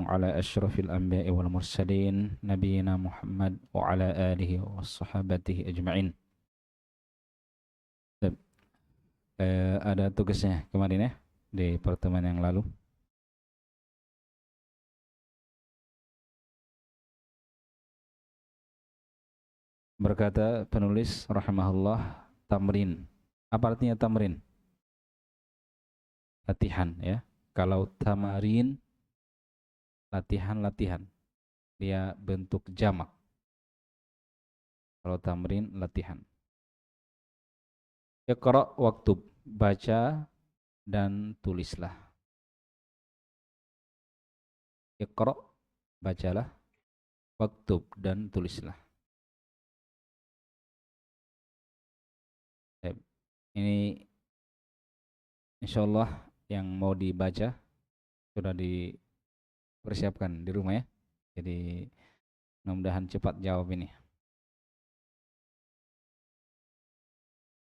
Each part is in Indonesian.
على أشرف الأنبياء والمرسلين نبينا محمد وعلى آله وصحبه أجمعين. Ada tugasnya kemarin ya di pertemuan yang lalu. Berkata penulis rahimahullah, tamrin. Apa artinya tamrin? Latihan ya. Kalau tamarin, latihan-latihan. Dia bentuk jamak. Kalau tamrin, latihan. Iqra waktub, baca dan tulislah. Iqra, bacalah, waktub dan tulislah. Ini insyaallah yang mau dibaca sudah dipersiapkan di rumah ya. Jadi mudah-mudahan cepat jawab ini.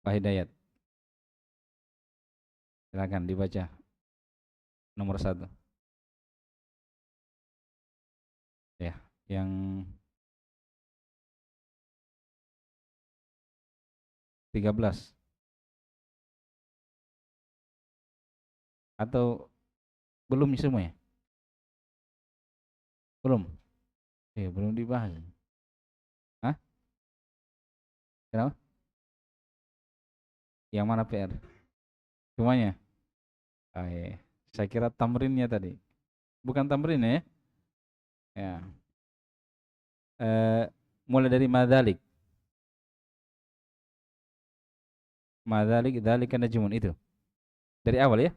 Pak Hidayat, silakan dibaca nomor 1. Ya, yang 13 atau belum semuanya? Belum. Belum dibahas. Hah? Kenapa? Yang mana PR? Semuanya? Saya kira tamrinnya tadi. Bukan tamrin ya? Ya. Mulai dari madzalik. Madzalik, dzalika najmun itu. Dari awal ya?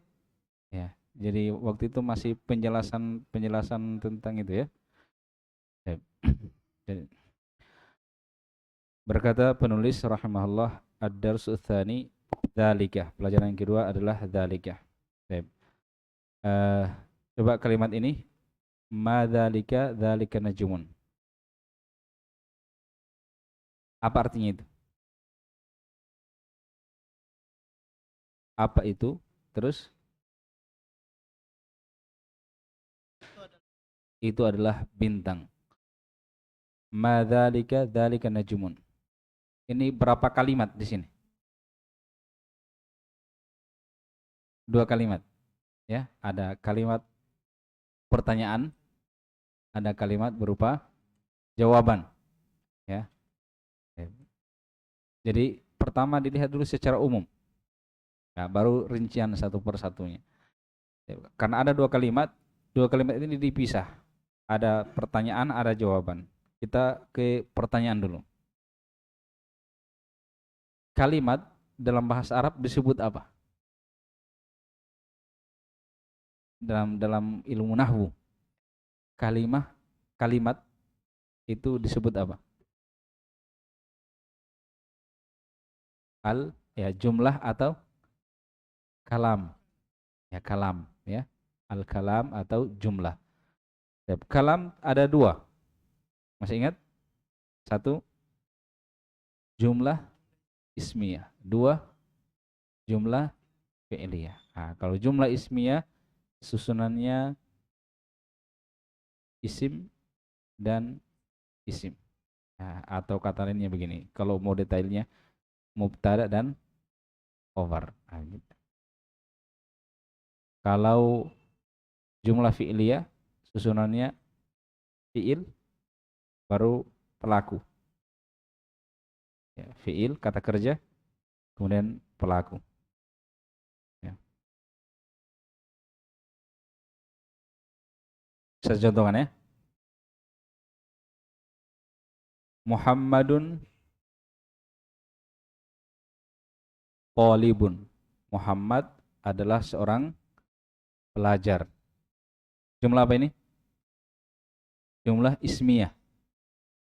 Ya. Jadi waktu itu masih penjelasan tentang itu ya. Jadi, berkata penulis rahimahullah, ad-darsu tsani dzalika. Pelajaran yang kedua adalah dzalika. Coba kalimat ini, madzalika dzalika najmun. Apa artinya itu? Apa itu? Terus itu adalah bintang. Madzalika dzalika najmun. Ini berapa kalimat di sini? 2 kalimat. Ya, ada kalimat pertanyaan, ada kalimat berupa jawaban. Ya. Jadi pertama dilihat dulu secara umum. Nah, baru rincian satu persatunya. Karena ada 2 kalimat ini dipisah. Ada pertanyaan, ada jawaban. Kita ke pertanyaan dulu. Kalimat dalam bahasa Arab disebut apa? Dalam ilmu nahwu. Kalimat itu disebut apa? Jumlah atau kalam. Ya, kalam ya. Al-kalam atau jumlah. Kalam ada 2. Masih ingat? 1 jumlah ismiyah, 2 jumlah fi'liyah. Nah, kalau jumlah ismiyah susunannya isim dan isim. Nah, atau kata lainnya begini, kalau mau detailnya mubtada dan khabar. Nah, gitu. Kalau jumlah fi'liyah susunannya fi'il baru pelaku. Ya, fi'il kata kerja kemudian pelaku. Ya. Saya contohkan ya. Muhammadun talibun. Muhammad adalah seorang pelajar. Jumlah apa ini? Jumlah ismiyah.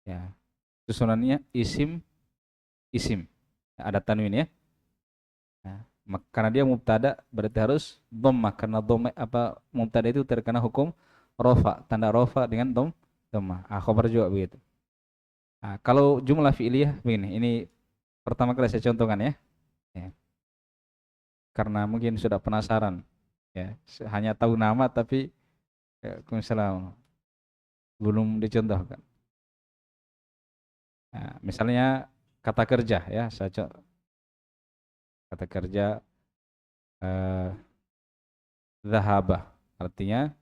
Ya. Susunannya isim. Ada tanwin ya. Nah, karena dia mubtada berarti harus dhammah, karena dhammah mubtada itu terkena hukum rafa, tanda rafa dengan dhammah. Khabar juga begitu. Nah, kalau jumlah fi'liyah begini, ini pertama kali saya contohkan ya. Karena mungkin sudah penasaran ya, hanya tahu nama tapi Waalaikumsalam. Belum dicontohkan. Nah, misalnya kata kerja ya, kata kerja eh, zahaba artinya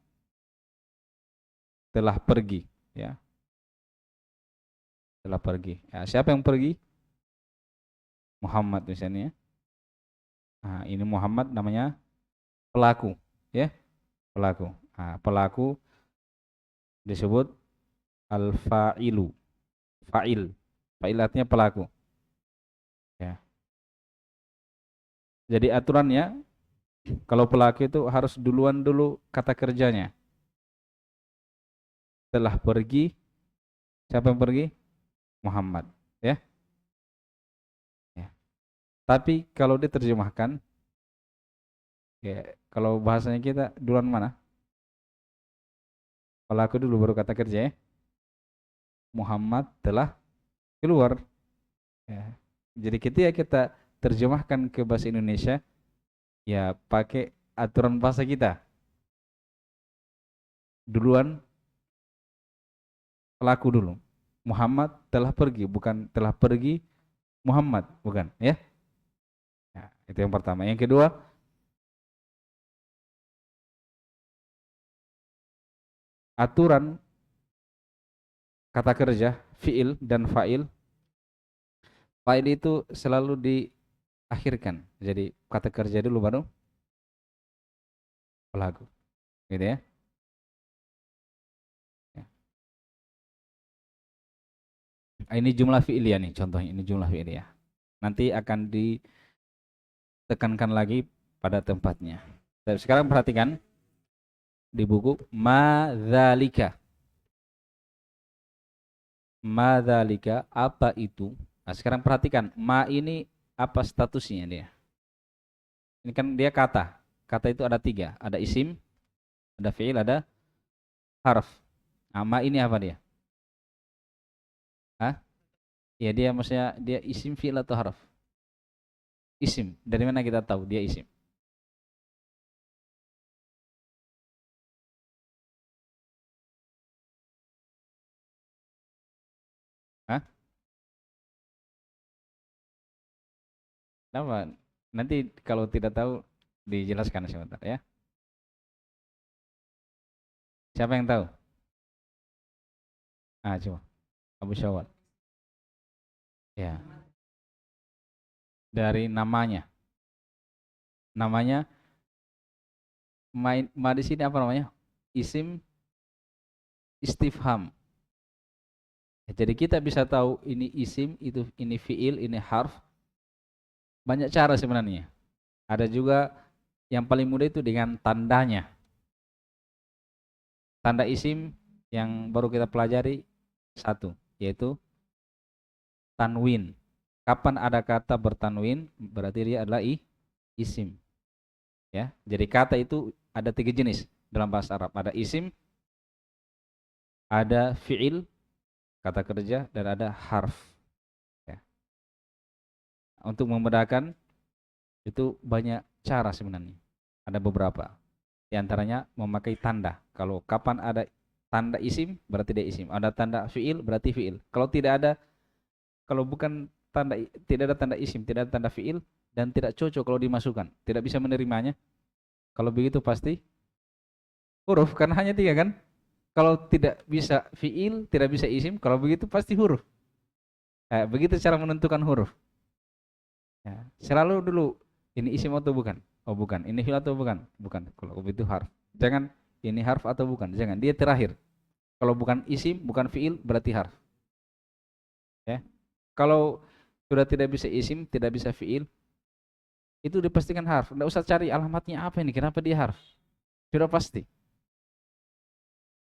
telah pergi ya, telah pergi. Ya, siapa yang pergi? Muhammad misalnya. Nah, ini Muhammad namanya pelaku ya, pelaku. Nah, pelaku disebut al-fa'ilu. Fa'il. Fa'il artinya pelaku ya. Jadi aturannya kalau pelaku itu harus duluan dulu kata kerjanya. Telah pergi, siapa yang pergi? Muhammad ya. Ya. Tapi kalau diterjemahkan ya, kalau bahasanya kita duluan mana? Pelaku dulu baru kata kerja ya. Muhammad telah keluar ya. Jadi ketika kita terjemahkan ke bahasa Indonesia ya pakai aturan bahasa kita. Duluan pelaku dulu. Muhammad telah pergi, bukan telah pergi Muhammad, bukan ya. Nah, itu yang pertama. Yang kedua, aturan kata kerja fiil dan fa'il. Fa'il itu selalu diakhirkan. Jadi kata kerja dulu baru pelaku. Gitu ya. Ya. Ini jumlah fi'iliyah nih contohnya, ini jumlah fi'iliyah. Nanti akan ditekankan lagi pada tempatnya. Dan sekarang perhatikan di buku madzalika. Madzalika apa itu? Nah, sekarang perhatikan ma ini apa statusnya dia? Ini kan dia kata. Kata itu ada tiga, ada isim, ada fi'il, ada harf. Nah, ma ini apa dia? Hah? Ya dia maksudnya dia isim, fi'il atau harf? Isim. Dari mana kita tahu dia isim? Hah? Kenapa? Nanti kalau tidak tahu dijelaskan sebentar ya. Siapa yang tahu? Ah, coba. Abu Syawal. Ya, dari namanya. Namanya ma di sini apa namanya? Isim istifham. Jadi kita bisa tahu ini isim, itu ini fiil, ini harf. Banyak cara sebenarnya. Ada juga yang paling mudah itu dengan tandanya. Tanda isim yang baru kita pelajari satu, yaitu tanwin. Kapan ada kata bertanwin, berarti dia adalah isim. Ya, jadi kata itu ada tiga jenis dalam bahasa Arab. Ada isim, ada fiil, kata kerja, dan ada harf. Ya. Untuk memudahkan itu banyak cara sebenarnya. Ada beberapa. Di antaranya memakai tanda. Kalau kapan ada tanda isim berarti dia isim. Ada tanda fiil berarti fiil. Kalau tidak ada, kalau bukan tanda, tidak ada tanda isim, tidak ada tanda fiil dan tidak cocok kalau dimasukkan, tidak bisa menerimanya. Kalau begitu pasti huruf karena hanya tiga kan. Kalau tidak bisa fiil, tidak bisa isim, kalau begitu pasti huruf. Begitu cara menentukan huruf. Ya, selalu dulu ini isim atau bukan? Oh bukan. Ini fiil atau bukan? Bukan. Kalau begitu harf. Jangan ini harf atau bukan. Jangan. Dia terakhir. Kalau bukan isim, bukan fiil, berarti harf. Ya. Kalau sudah tidak bisa isim, tidak bisa fiil, itu dipastikan harf. Tidak usah cari alamatnya apa ini, kenapa dia harf. Sudah pasti.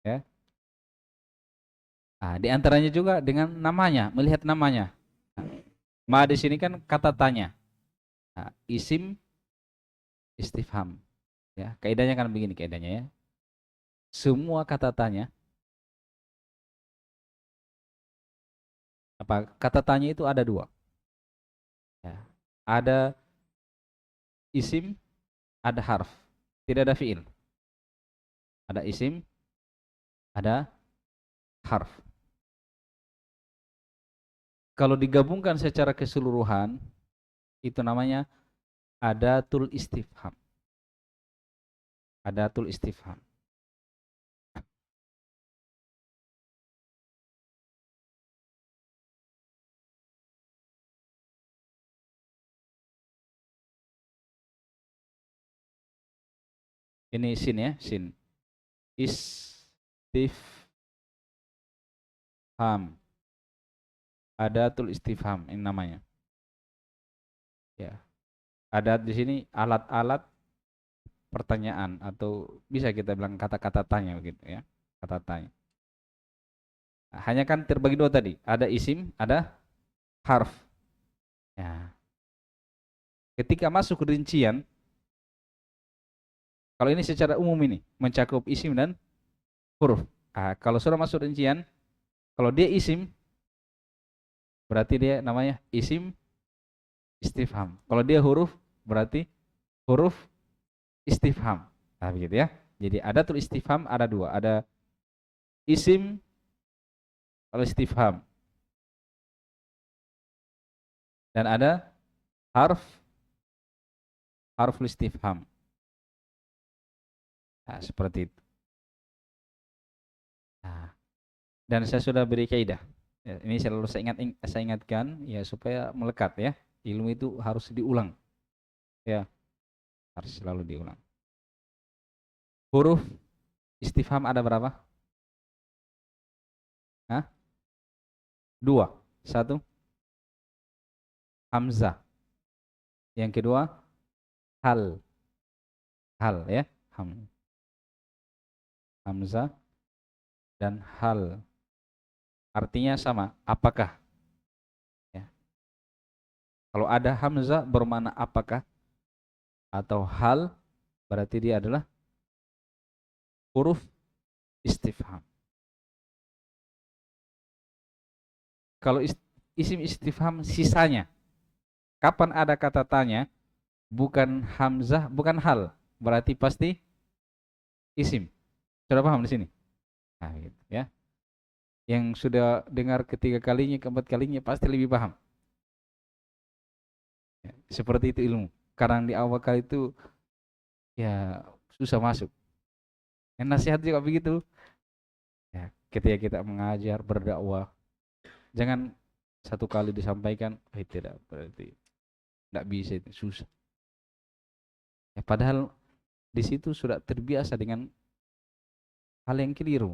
Ya. Nah, di antaranya juga dengan namanya, melihat namanya. Ma di sini kan kata tanya. Nah, isim istifham. Ya, kaidahnya kan begini kaidahnya ya. Semua kata tanya, apa kata tanya itu ada dua. Ya. Ada isim, ada harf. Tidak ada fiil. Ada isim, ada harf. Kalau digabungkan secara keseluruhan, itu namanya adatul istifham. Adatul istifham. Ini sin ya, sin. Istifham. Adatul istifham ini namanya. Ya. Ada di sini alat-alat pertanyaan atau bisa kita bilang kata-kata tanya begitu ya. Kata tanya. Nah, hanya kan terbagi dua tadi. Ada isim, ada harf. Ya. Ketika masuk rincian, kalau ini secara umum ini mencakup isim dan huruf. Nah, kalau sudah masuk rincian, kalau dia isim berarti dia namanya isim istifham. Kalau dia huruf berarti huruf istifham. Nah, begitu ya. Jadi adatul istifham ada dua, ada isim al istifham dan ada harf harf istifham. Nah, seperti itu. Nah, dan saya sudah beri kaidah. Ya, ini selalu saya ingatkan ya supaya melekat ya. Ilmu itu harus diulang. Ya, harus selalu diulang. Huruf istifham ada berapa? Hah? Dua. Satu, hamzah. Yang kedua, hal. Hal ya. Hamzah dan hal. Artinya sama. Apakah? Ya. Kalau ada hamzah bermakna apakah atau hal, berarti dia adalah huruf istifham. Kalau isim istifham sisanya, kapan ada kata tanya, bukan hamzah, bukan hal, berarti pasti isim. Sudah paham di sini? Nah, gitu, ya. Yang sudah dengar ketiga kalinya, keempat kalinya pasti lebih paham. Ya, seperti itu ilmu. Karena di awal kali itu ya susah masuk. Yang nasihat juga begitu. Ya, ketika kita mengajar, berdakwah, jangan satu kali disampaikan, tidak berarti tidak bisa itu susah. Ya, padahal di situ sudah terbiasa dengan hal yang keliru.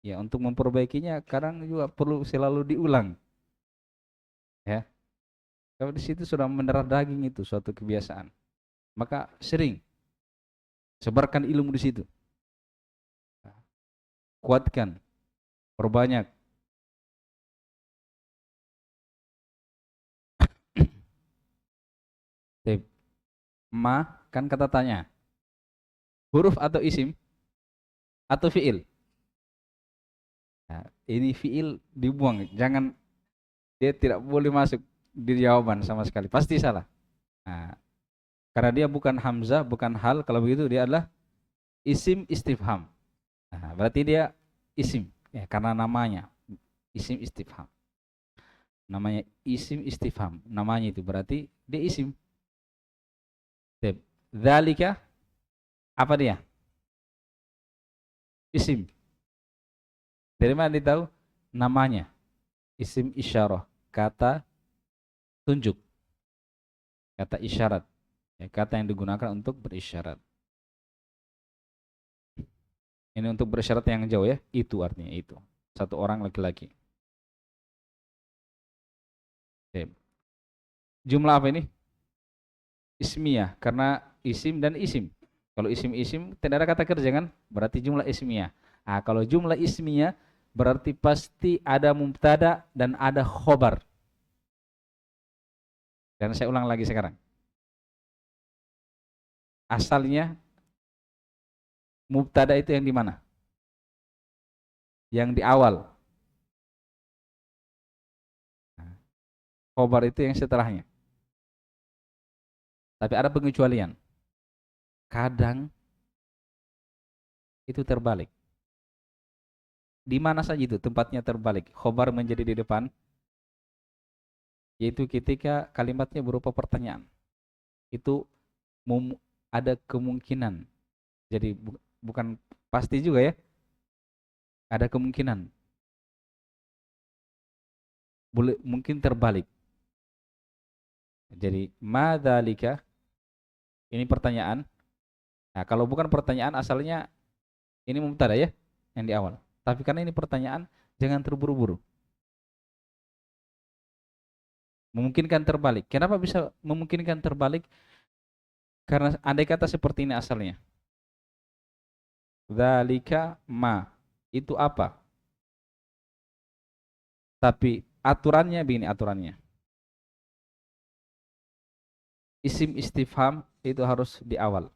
Ya, untuk memperbaikinya kadang juga perlu selalu diulang. Ya, kalau di situ sudah mendarah daging itu suatu kebiasaan, maka sering sebarkan ilmu di situ. Kuatkan, perbanyak. Tip. Ma kan kata tanya. Huruf atau isim atau fiil? Nah, ini fiil dibuang, jangan, dia tidak boleh masuk di jawaban sama sekali, pasti salah. Nah, karena dia bukan hamzah, bukan hal, kalau begitu dia adalah isim istifham. Nah, berarti dia isim, ya, karena namanya isim istifham. Namanya isim istifham, namanya itu berarti dia isim. Dzalika apa dia? Isim. Dari mana ditahu? Namanya isim isyarah, kata tunjuk, kata isyarat, ya, kata yang digunakan untuk berisyarat. Ini untuk bersyarat yang jauh ya, itu artinya itu. Satu orang laki-laki. Oke. Jumlah apa ini? Ismiyah, karena isim dan isim. Kalau isim-isim tidak ada kata kerja kan? Berarti jumlah ismiyah. Nah, kalau jumlah ismiyah berarti pasti ada mubtada dan ada khobar. Dan saya ulang lagi sekarang. Asalnya mubtada itu yang di mana? Yang di awal. Nah, khobar itu yang setelahnya. Tapi ada pengecualian. Kadang itu terbalik. Di mana saja itu tempatnya terbalik. Khobar menjadi di depan, yaitu ketika kalimatnya berupa pertanyaan. Itu ada kemungkinan. Jadi bukan pasti juga ya. Ada kemungkinan. Boleh mungkin terbalik. Jadi madzalika ini pertanyaan. Nah, kalau bukan pertanyaan asalnya ini mubtada ya yang di awal. Tapi karena ini pertanyaan, jangan terburu-buru. Memungkinkan terbalik. Kenapa bisa memungkinkan terbalik? Karena andai kata seperti ini asalnya. Dzalika ma. Itu apa? Tapi aturannya begini aturannya. Isim istifham itu harus di awal.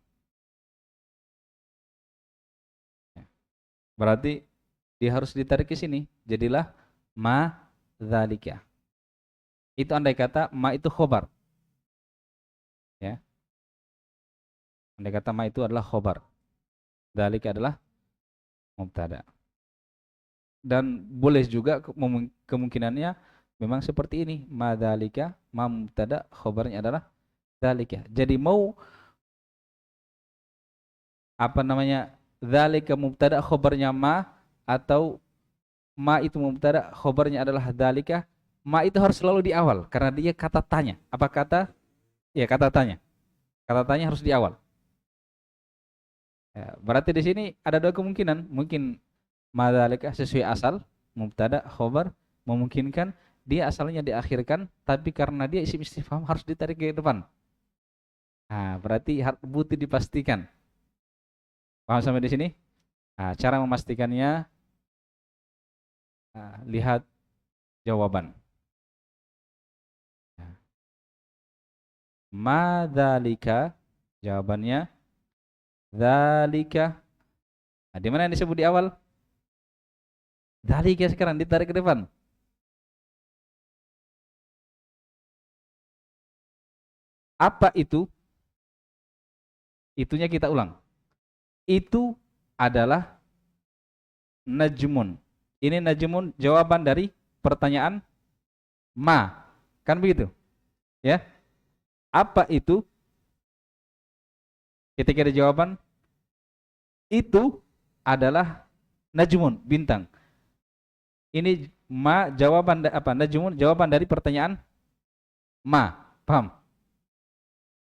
Berarti dia harus ditarik ke sini. Jadilah ma dzalika. Itu andai kata ma itu khobar. Ya. Andai kata ma itu adalah khobar. Dzalika adalah mubtada. Dan boleh juga kemungkinannya memang seperti ini. Ma dzalika, ma mubtada, khobarnya adalah dzalika. Jadi mau apa namanya? Dzalika mubtada, khobarnya ma, atau ma itu mubtada, khobarnya adalah dzalika. Ma itu harus selalu di awal karena dia kata tanya. Apa kata? Ya, kata tanya. Kata tanya harus di awal. Ya, berarti di sini ada dua kemungkinan. Mungkin ma dzalika sesuai asal, mubtada, khobar, memungkinkan dia asalnya diakhirkan, tapi karena dia isim istifham harus ditarik ke depan. Nah, berarti butuh dipastikan. Paham sampai di sini? Nah, cara memastikannya, lihat jawaban. Nah, ma dzalika, jawabannya dzalika. Nah, di mana yang disebut di awal? Dzalika sekarang ditarik ke depan. Apa itu? Itunya kita ulang. Itu adalah najmun. Ini najmun jawaban dari pertanyaan ma. Kan begitu? Ya. Apa itu? Ketika ada jawaban, itu adalah najmun, bintang. Ini ma jawaban apa? Najmun jawaban dari pertanyaan ma. Paham?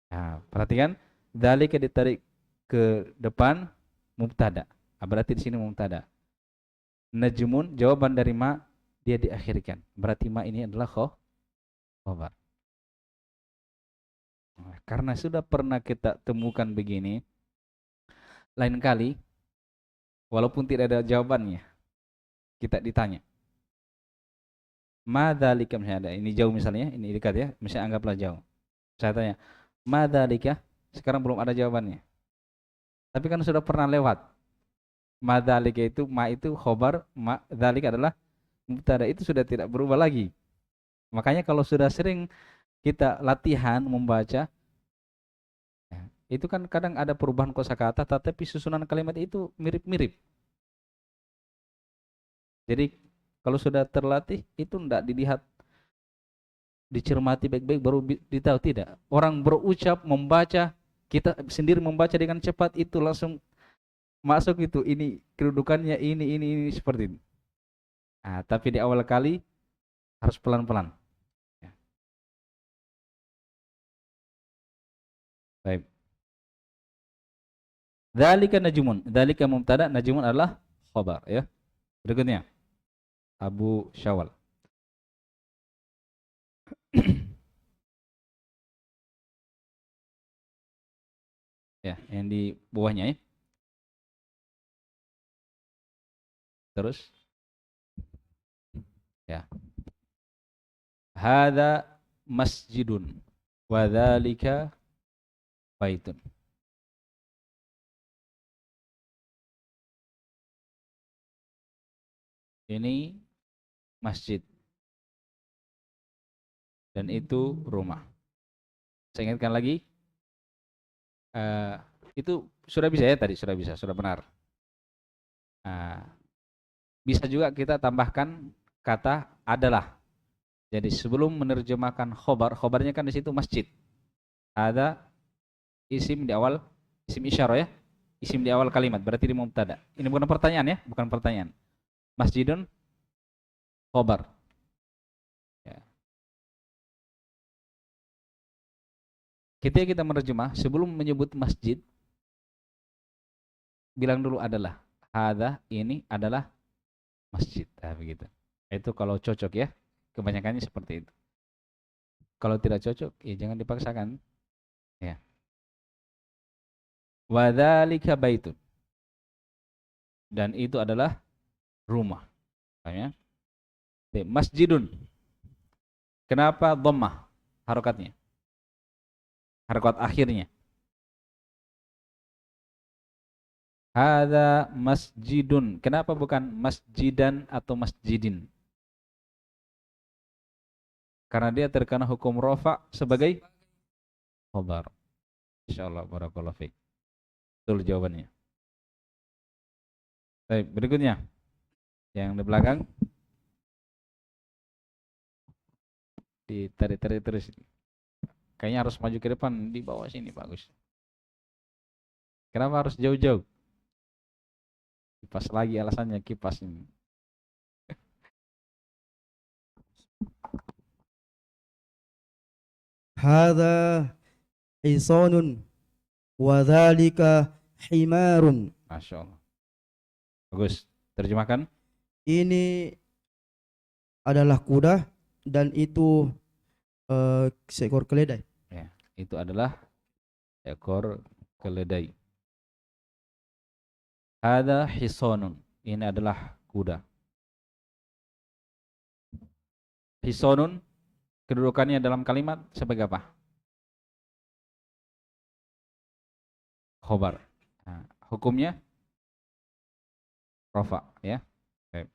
Nah, perhatikan, dzalika ditarik ke depan mubtada. Berarti di sini mubtada. Najmun jawaban dari ma, dia diakhirkan. Berarti ma ini adalah khobar. Nah, karena sudah pernah kita temukan begini, lain kali walaupun tidak ada jawabannya, kita ditanya. Ma dzalika, misalnya ada ini jauh misalnya, ini dekat ya, misalnya anggaplah jauh. Saya tanya, ma dzalika? Sekarang belum ada jawabannya. Tapi kan sudah pernah lewat. Ma dzalika itu, ma itu khobar, ma dzalika adalah mubtada, itu sudah tidak berubah lagi. Makanya kalau sudah sering kita latihan membaca, ya, itu kan kadang ada perubahan kosakata, tetapi susunan kalimat itu mirip-mirip. Jadi kalau sudah terlatih itu tidak dilihat, dicermati baik-baik baru ditahu, tidak. Orang berucap, membaca, kita sendiri membaca dengan cepat itu langsung masuk itu. Ini kedudukannya ini seperti ini. Nah, tapi di awal kali harus pelan-pelan. Ya. Baik. Dzalika najmun. Dzalika mubtada, najmun adalah khabar ya. Berikutnya Abu Syawal. Ya, yang di bawahnya ya. Terus ya. Hadza masjidun wa dzalika baitun. Ini masjid dan itu rumah. Saya ingatkan lagi, itu sudah bisa ya tadi, sudah bisa, sudah benar. Nah, Bisa juga kita tambahkan kata adalah. Jadi sebelum menerjemahkan khobar, khobarnya kan di situ masjid. Ada isim di awal, isim isyarah ya. Isim di awal kalimat, berarti di mubtada. Ini bukan pertanyaan ya, bukan pertanyaan. Masjidun khobar. Ya. Ketika kita menerjemah, sebelum menyebut masjid, bilang dulu adalah. Ada ini adalah masjid. Nah, begitu. Itu kalau cocok ya. Kebanyakannya seperti itu. Kalau tidak cocok, ya jangan dipaksakan. Ya. Wadzalika baitun. Dan itu adalah rumah. Ya. Masjidun. Kenapa dhammah harokatnya? Harokat akhirnya. Hadza masjidun. Kenapa bukan masjidan atau masjidin? Karena dia terkena hukum rafa sebagai khobar. Insyaallah barakallahu fiik. Betul jawabannya. Baik, berikutnya. Yang di belakang ditarik-tarik terus. Kayaknya harus maju ke depan, di bawah sini bagus. Kenapa harus jauh-jauh? Kipas lagi alasannya kipas ini. Hadza hisanun wa dzalika himarun. Masya Allah. Bagus. Terjemahkan. Ini adalah kuda dan itu seekor keledai. Ya, itu adalah ekor keledai. Ada hisonun. Ini adalah kuda. Hisonun kedudukannya dalam kalimat sebagai apa? Khobar. Nah, hukumnya rofa ya. Baik.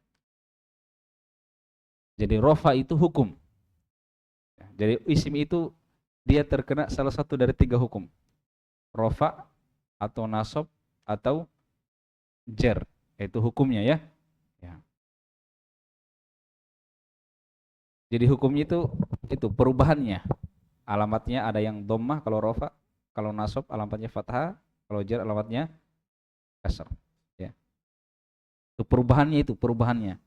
Jadi rofa itu hukum. Jadi isim itu dia terkena salah satu dari 3 hukum. Rofa atau nasab atau jer. Itu hukumnya ya. Ya. Jadi hukumnya itu perubahannya. Alamatnya ada yang dhammah kalau rofa, kalau nasab alamatnya fathah, kalau jar alamatnya kasar. Ya. Itu perubahannya.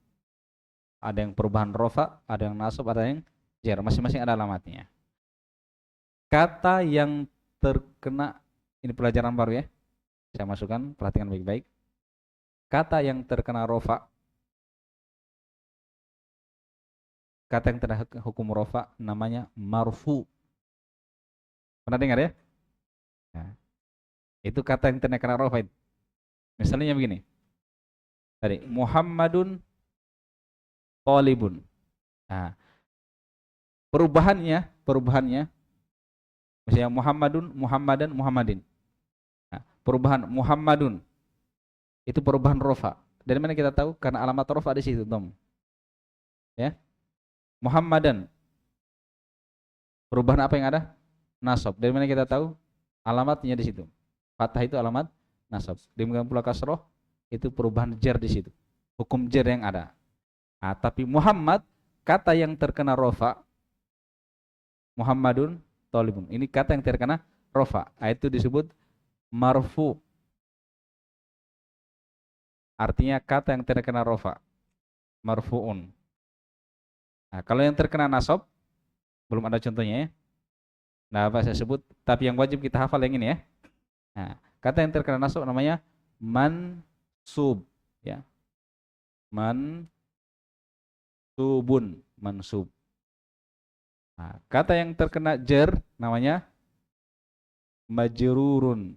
Ada yang perubahan rofa, ada yang nasab, ada yang jar. Masing-masing ada alamatnya. Kata yang terkena, ini pelajaran baru ya. Saya masukkan, perhatikan baik-baik. Kata yang terkena rofa, kata yang terkena hukum rofa namanya marfu. Pernah dengar ya? Nah, itu kata yang terkena rofa. Misalnya begini. Tadi Muhammadun Thalibun. Nah, perubahannya misalnya Muhammadun, Muhammadan, Muhammadin. Nah, perubahan Muhammadun itu perubahan rofa. Dari mana kita tahu? Karena alamat rofa di situ, dom. Ya, Muhammadan. Perubahan apa yang ada? Nasab. Dari mana kita tahu? Alamatnya di situ. Fathah itu alamat nasab. Demikian pula kasroh itu perubahan jar di situ. Hukum jar yang ada. Nah, tapi Muhammad kata yang terkena rofa, Muhammadun Thalibun. Ini kata yang terkena rofa. Nah, itu disebut marfu. Artinya kata yang terkena rofa. Marfu'un. Nah, kalau yang terkena nasab, belum ada contohnya ya. Nah, apa saya sebut? Tapi yang wajib kita hafal yang ini ya. Nah, kata yang terkena nasab namanya mansub. Ya. Mansub. Nah, kata yang terkena jar namanya majrur.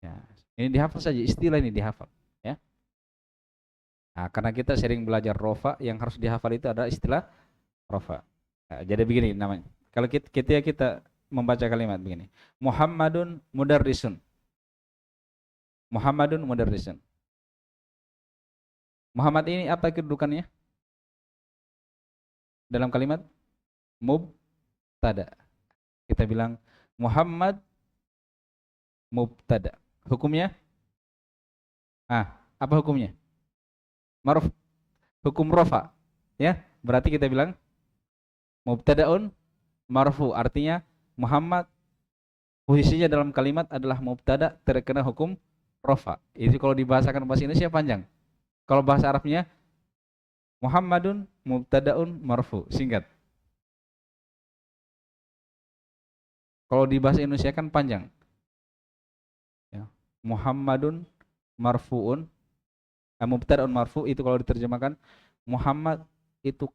Ya, ini dihafal saja, istilah ini dihafal. Ya. Nah, karena kita sering belajar rofa, yang harus dihafal itu adalah istilah rofa. Nah, jadi begini namanya. Kalau kita membaca kalimat begini, Muhammadun mudarrisun. Muhammadun mudarrisun. Muhammad ini apa kedudukannya dalam kalimat? Mubtada. Kita bilang Muhammad mubtada. Hukumnya? apa hukumnya? Maruf, hukum rofa. Ya, berarti kita bilang mubtadaun marfu, artinya Muhammad posisinya dalam kalimat adalah mubtada terkena hukum rofa. Itu kalau dibahasakan bahasa Indonesia panjang. Kalau bahasa Arabnya Muhammadun mubtadaun marfu, singkat. Kalau di bahasa Indonesia kan panjang. Ya. Muhammadun marfuun, mubtadaun marfu itu kalau diterjemahkan Muhammad itu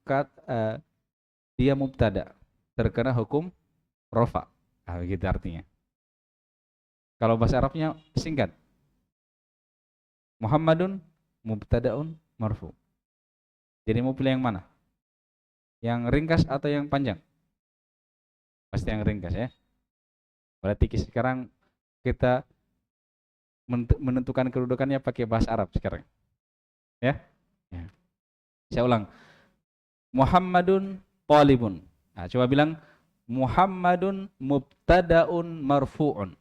dia mubtada terkena hukum rofa. Nah, begitu artinya. Kalau bahasa Arabnya singkat. Muhammadun mubtadaun marfu. Jadi mau pilih yang mana? Yang ringkas atau yang panjang? Pasti yang ringkas ya. Berarti sekarang kita menentukan kedudukannya pakai bahasa Arab sekarang. Ya? Ya. Saya ulang. Muhammadun talibun. Nah, coba bilang Muhammadun mubtadaun marfu'un.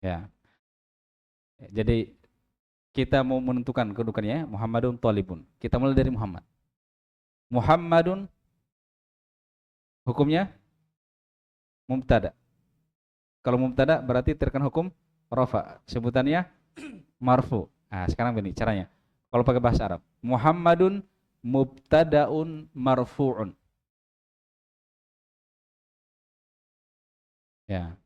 Ya. Jadi kita mau menentukan kedudukannya Muhammadun talibun. Kita mulai dari Muhammad. Muhammadun hukumnya mubtada. Kalau mubtada berarti terkena hukum rafa. Sebutannya marfu. Nah, sekarang begini caranya. Kalau pakai bahasa Arab, Muhammadun mubtadaun marfu'un. Ya.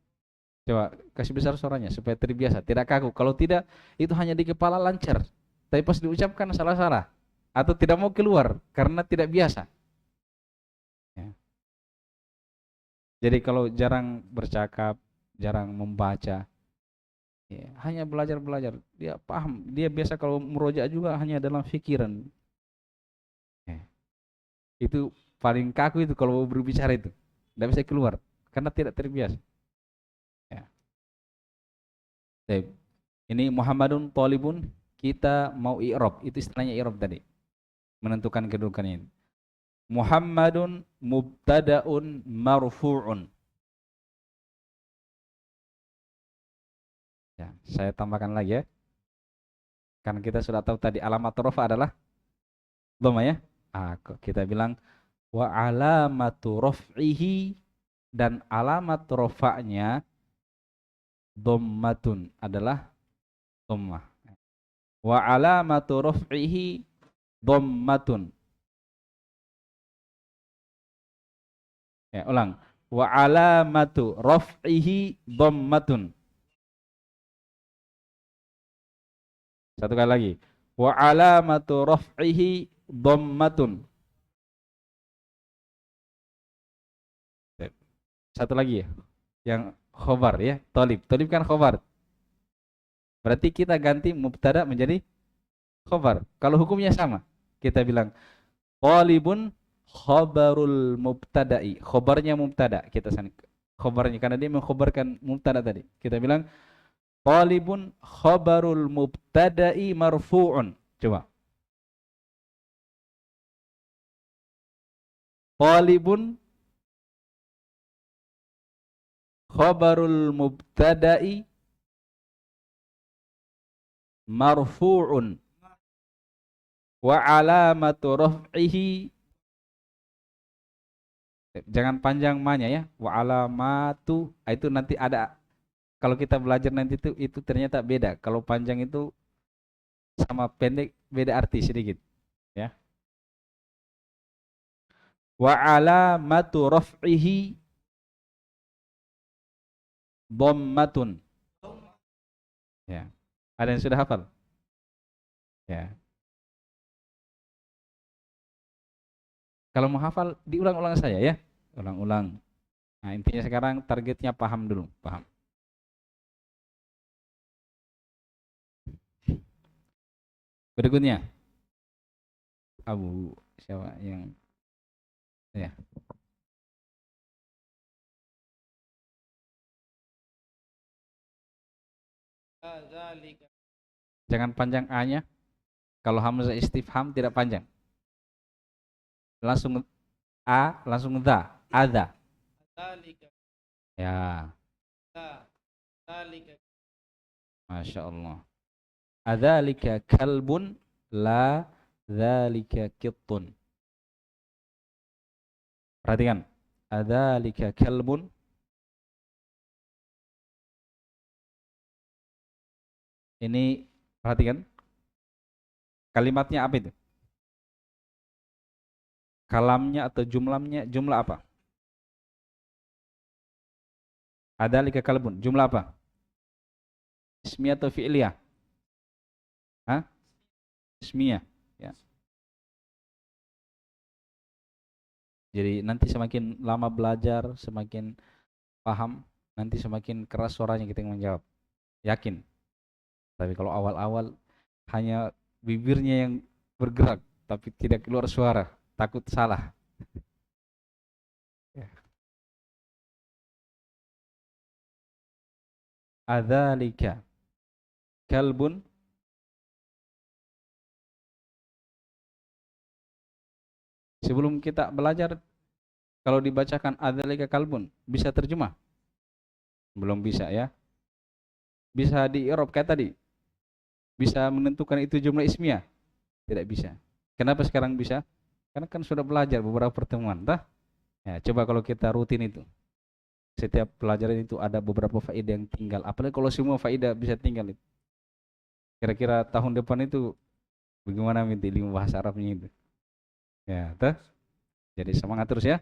Coba kasih besar suaranya supaya terbiasa, tidak kaku. Kalau tidak, itu hanya di kepala lancar. Tapi pas diucapkan salah-salah atau tidak mau keluar karena tidak biasa. Ya. Jadi kalau jarang bercakap, jarang membaca, ya, hanya belajar, dia paham. Dia biasa kalau merojak juga hanya dalam pikiran. Ya. Itu paling kaku itu kalau berbicara itu, tidak bisa keluar karena tidak terbiasa. Ya. Baik. Ini Muhammadun Thalibun, kita mau i'rab, itu istilahnya i'rab tadi. Menentukan kedudukannya. Muhammadun mubtadaun marfu'un. Ya, saya tambahkan lagi ya. Karena kita sudah tahu tadi alamat rafa adalah dhamma ya. Kita bilang wa alamatu raf'ihi, dan alamat rafa'nya dhammatun, adalah dhammah. Wa alamatu raf'ihi dhammatun. Ya, ulang. Wa alamatu raf'ihi dhammatun. Satu kali lagi. Wa alamatu raf'ihi dhammatun. Satu lagi ya. Yang khobar ya, talib. Talib kan khobar. Berarti kita ganti mubtada menjadi khobar. Kalau hukumnya sama, kita bilang talibun khobarul mubtada'i. Khobarnya mubtada. Kita sana khobarnya karena dia mengkhobarkan mubtada tadi. Kita bilang talibun khobarul mubtada'i marfu'un. Coba. Talibun khobarul mubtada'i marfu'un wa alamatu raf'ihi, jangan panjang manya ya, wa alamatu, itu nanti ada, kalau kita belajar nanti itu ternyata beda, kalau panjang itu sama pendek beda arti sedikit ya. Wa alamatu raf'ihi dhammatun. Ya. Ada yang sudah hafal? Ya. Kalau mau hafal diulang-ulang saja ya. Ulang-ulang. Nah, intinya sekarang targetnya paham dulu, paham. Berikutnya, Abu siapa yang ya. Jangan panjang A-nya. Kalau hamzah istifham tidak panjang. Langsung A, langsung dha, ada. Ya. Masya Allah. Adzalika kalbun la dzalika kittun. Perhatikan. Adzalika kalbun. Ini perhatikan. Kalimatnya apa itu? Kalamnya atau jumlahnya, jumlah apa? Adzalika kalbun. Jumlah apa? Ismiyah atau fi'liyah? Hah? Ismiyah. Ya. Jadi nanti semakin lama belajar, semakin paham, nanti semakin keras suaranya kita yang menjawab. Yakin. Tapi kalau awal-awal hanya bibirnya yang bergerak, tapi tidak keluar suara, takut salah. Ya. Adzalika kalbun. Sebelum kita belajar, kalau dibacakan adzalika kalbun, bisa terjemah? Belum bisa ya. Bisa di i'rab kayak tadi. Bisa menentukan itu jumlah ismiyah? Tidak bisa. Kenapa sekarang bisa? Karena kan sudah belajar beberapa pertemuan, tah? Ya, coba kalau kita rutin itu. Setiap pelajaran itu ada beberapa faedah yang tinggal. Apalagi kalau semua faedah bisa tinggal itu. Kira-kira tahun depan itu bagaimana minta ilmu bahasa Arabnya itu? Ya, tah? Jadi semangat terus ya.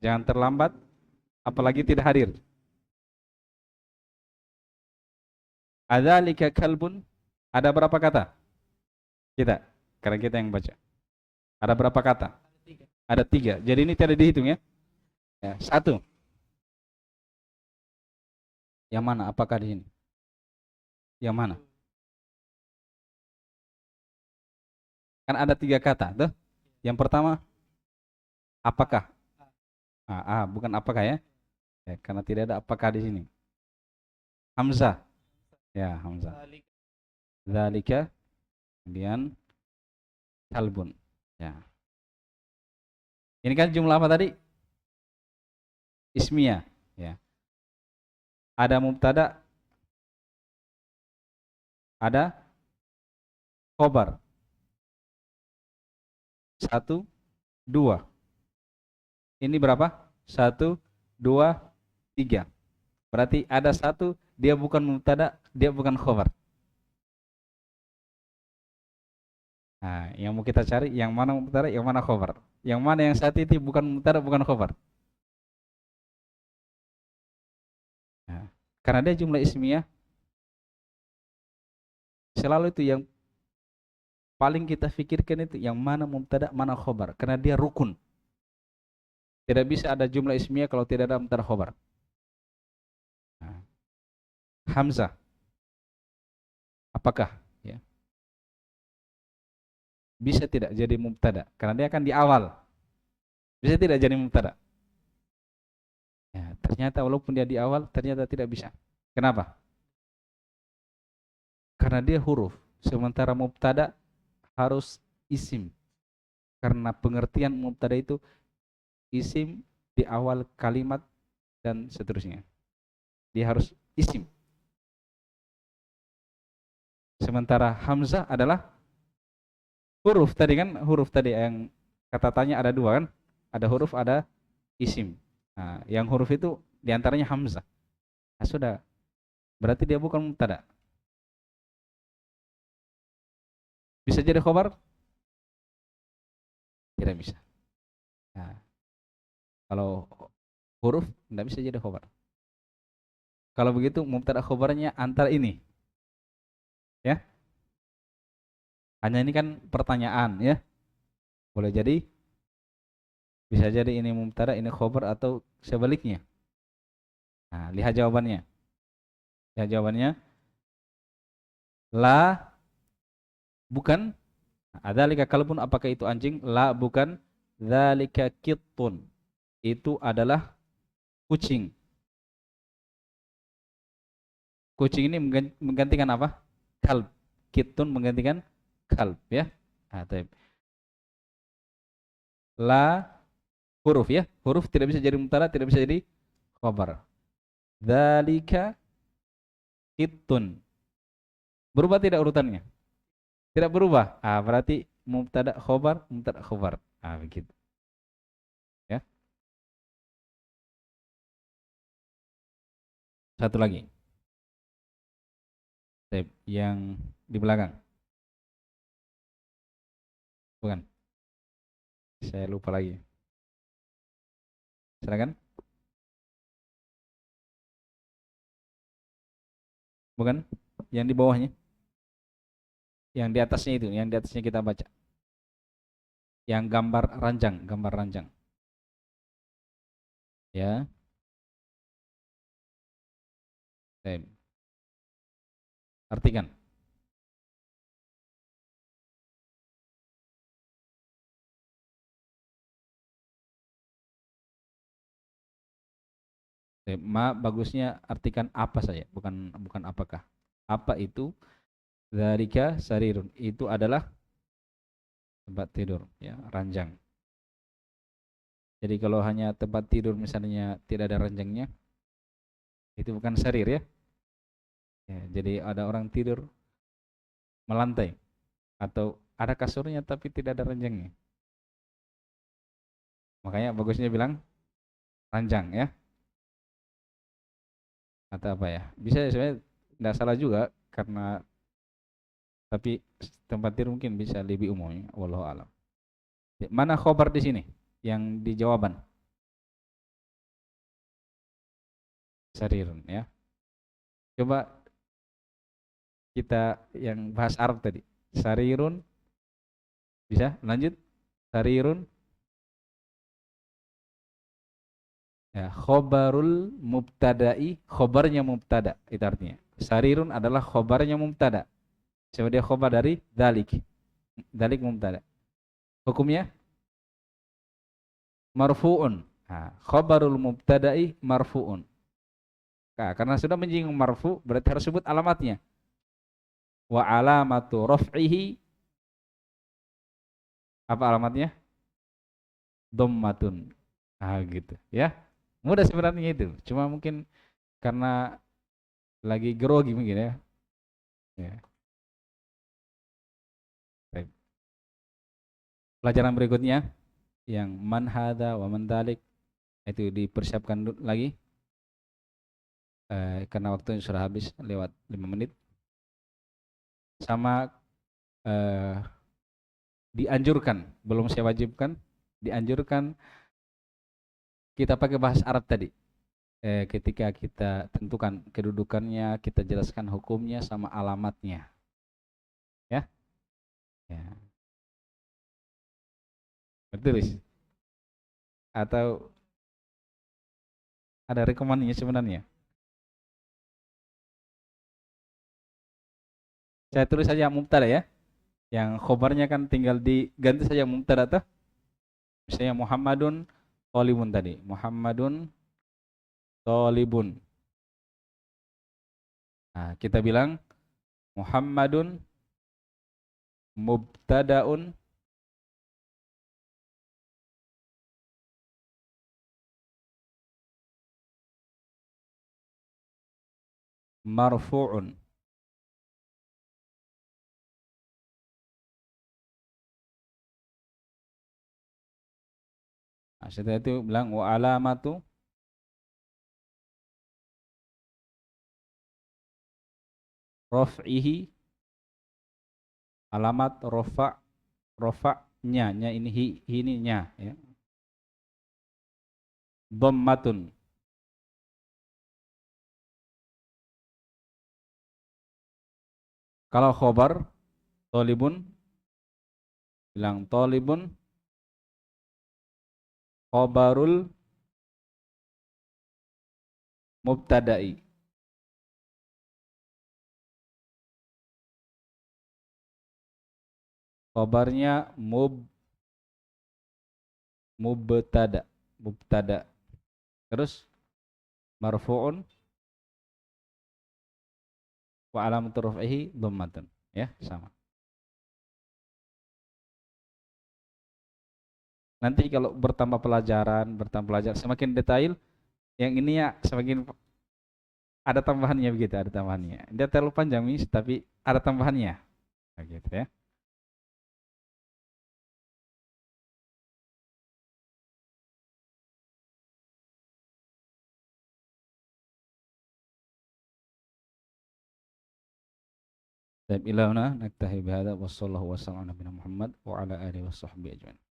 Jangan terlambat, apalagi tidak hadir. Adzalika kalbun. Ada berapa kata? Kita, karena kita yang baca. Ada berapa kata? Ada 3. Jadi ini tidak dihitung ya. Ya, 1. Yang mana? Apakah di sini? Yang mana? Kan ada 3 kata, tuh. Yang pertama, apakah? Bukan apakah ya? Ya, karena tidak ada apakah di sini. Hamzah. Ya, hamzah. Dzalika, kemudian kalbun. Ya. Ini kan jumlah apa tadi? Ismiyah, ya. Ada mubtada, ada khobar. 1, 2. Ini berapa? 1, 2, 3. Berarti ada 1, dia bukan mubtada, dia bukan khobar. Nah, yang mau kita cari yang mana mubtada, yang mana khobar. Yang mana yang saat itu bukan mubtada, bukan khobar. Nah, karena dia jumlah ismiyah, selalu itu yang paling kita pikirkan itu yang mana mubtada, mana khobar. Karena dia rukun. Tidak bisa ada jumlah ismiyah kalau tidak ada mubtada khobar. Nah, Hamzah. Apakah? Ya. Bisa tidak jadi mubtada? Karena dia akan di awal. Bisa tidak jadi mubtada? Ya, ternyata walaupun dia di awal, ternyata tidak bisa. Kenapa? Karena dia huruf. Sementara mubtada harus isim. Karena pengertian mubtada itu isim di awal kalimat dan seterusnya. Dia harus isim. Sementara hamzah adalah huruf tadi kan, huruf tadi yang kata tanya ada 2 kan? Ada huruf, ada isim. Nah, yang huruf itu diantaranya hamzah. Nah, sudah. Berarti dia bukan mubtada. Bisa jadi khobar? Tidak bisa. Nah, kalau huruf tidak bisa jadi khobar. Kalau begitu mubtada khobarnya antara ini. Ya. Hanya ini kan pertanyaan ya. Boleh jadi, bisa jadi ini mubtada, ini khobar atau sebaliknya. Nah, lihat jawabannya. Lihat jawabannya. La bukan. Adzalika kalbun, apakah itu anjing? La bukan. Dzalika kittun. Itu adalah kucing. Kucing ini menggantikan apa? Kalb. Kittun menggantikan kalb ya. Nah, la huruf ya. Huruf tidak bisa jadi mubtada, tidak bisa jadi khabar. Dzalika kittun. Berubah tidak urutannya? Tidak berubah. Berarti mubtada khobar, mubtada khobar. Begitu. Ya. Satu lagi. Yang di belakang. Bukan. Saya lupa lagi. Silakan. Bukan. Yang di bawahnya. Yang di atasnya itu, yang di atasnya kita baca. Yang gambar ranjang, gambar ranjang. Ya. Baik. Artikan. Ma bagusnya artikan apa saja, bukan bukan apakah. Apa itu? Dzalika sarirun. Itu adalah tempat tidur, ya, ranjang. Jadi kalau hanya tempat tidur misalnya tidak ada ranjangnya, itu bukan sarir ya. Jadi ada orang tidur melantai atau ada kasurnya tapi tidak ada ranjangnya. Makanya bagusnya bilang ranjang ya. Atau apa ya? Bisa sebenarnya tidak salah juga karena tapi tempat tidur mungkin bisa lebih umumnya. Wallahu alam. Mana khobar di sini? Yang di jawaban. Sarirun ya. Coba kita yang bahas Arab tadi. Sarirun bisa lanjut. Sarirun ya, khobarul mubtada'i, khobarnya mubtada itu artinya. Sarirun adalah khobarnya mubtada. Coba dia khobar dari dalik. Dalik mubtada. Hukumnya marfu'un. Khobarul mubtada'i marfu'un. Karena sudah menyinggung marfu berarti harus sebut alamatnya. Wa alamatu raf'ihi, apa alamatnya? Dhammatun. Gitu ya. Mudah sebenarnya itu. Cuma mungkin karena lagi grogi mungkin ya. Ya. Baik. Pelajaran berikutnya yang man hadza wa man dzalik itu dipersiapkan lagi. Karena waktunya sudah habis lewat 5 menit. Sama dianjurkan, belum saya wajibkan, dianjurkan kita pakai bahasa Arab tadi. Ketika kita tentukan kedudukannya, kita jelaskan hukumnya sama alamatnya. Ya? Ya. Betul, Is? Atau ada rekomendasinya sebenarnya? Saya tulis saja mubtada ya. Yang khobarnya kan tinggal diganti saja mubtada tuh. Misalnya Muhammadun Thalibun tadi. Muhammadun Thalibun. Kita bilang Muhammadun mubtadaun marfu'un. Setelah itu bilang wa alamatu raf'ihi, alamat rafa'nya, nya ini ini nya ya. Dhammatun. Kalau khobar thalibun bilang thalibun khobarul mubtada'i. Khobarnya mubtada. Terus marfu'un wa alamatu raf'ihi dhammatun ya, sama. Nanti kalau bertambah pelajaran semakin detail, yang ini ya semakin ada tambahannya begitu, ada tambahannya. Dia terlalu panjang Miss, tapi ada tambahannya. Nah, gitu ya. طيب إلى هنا نكتفي بهذا وصلى الله وسلم على نبينا محمد وعلى آله وصحبه أجمعين.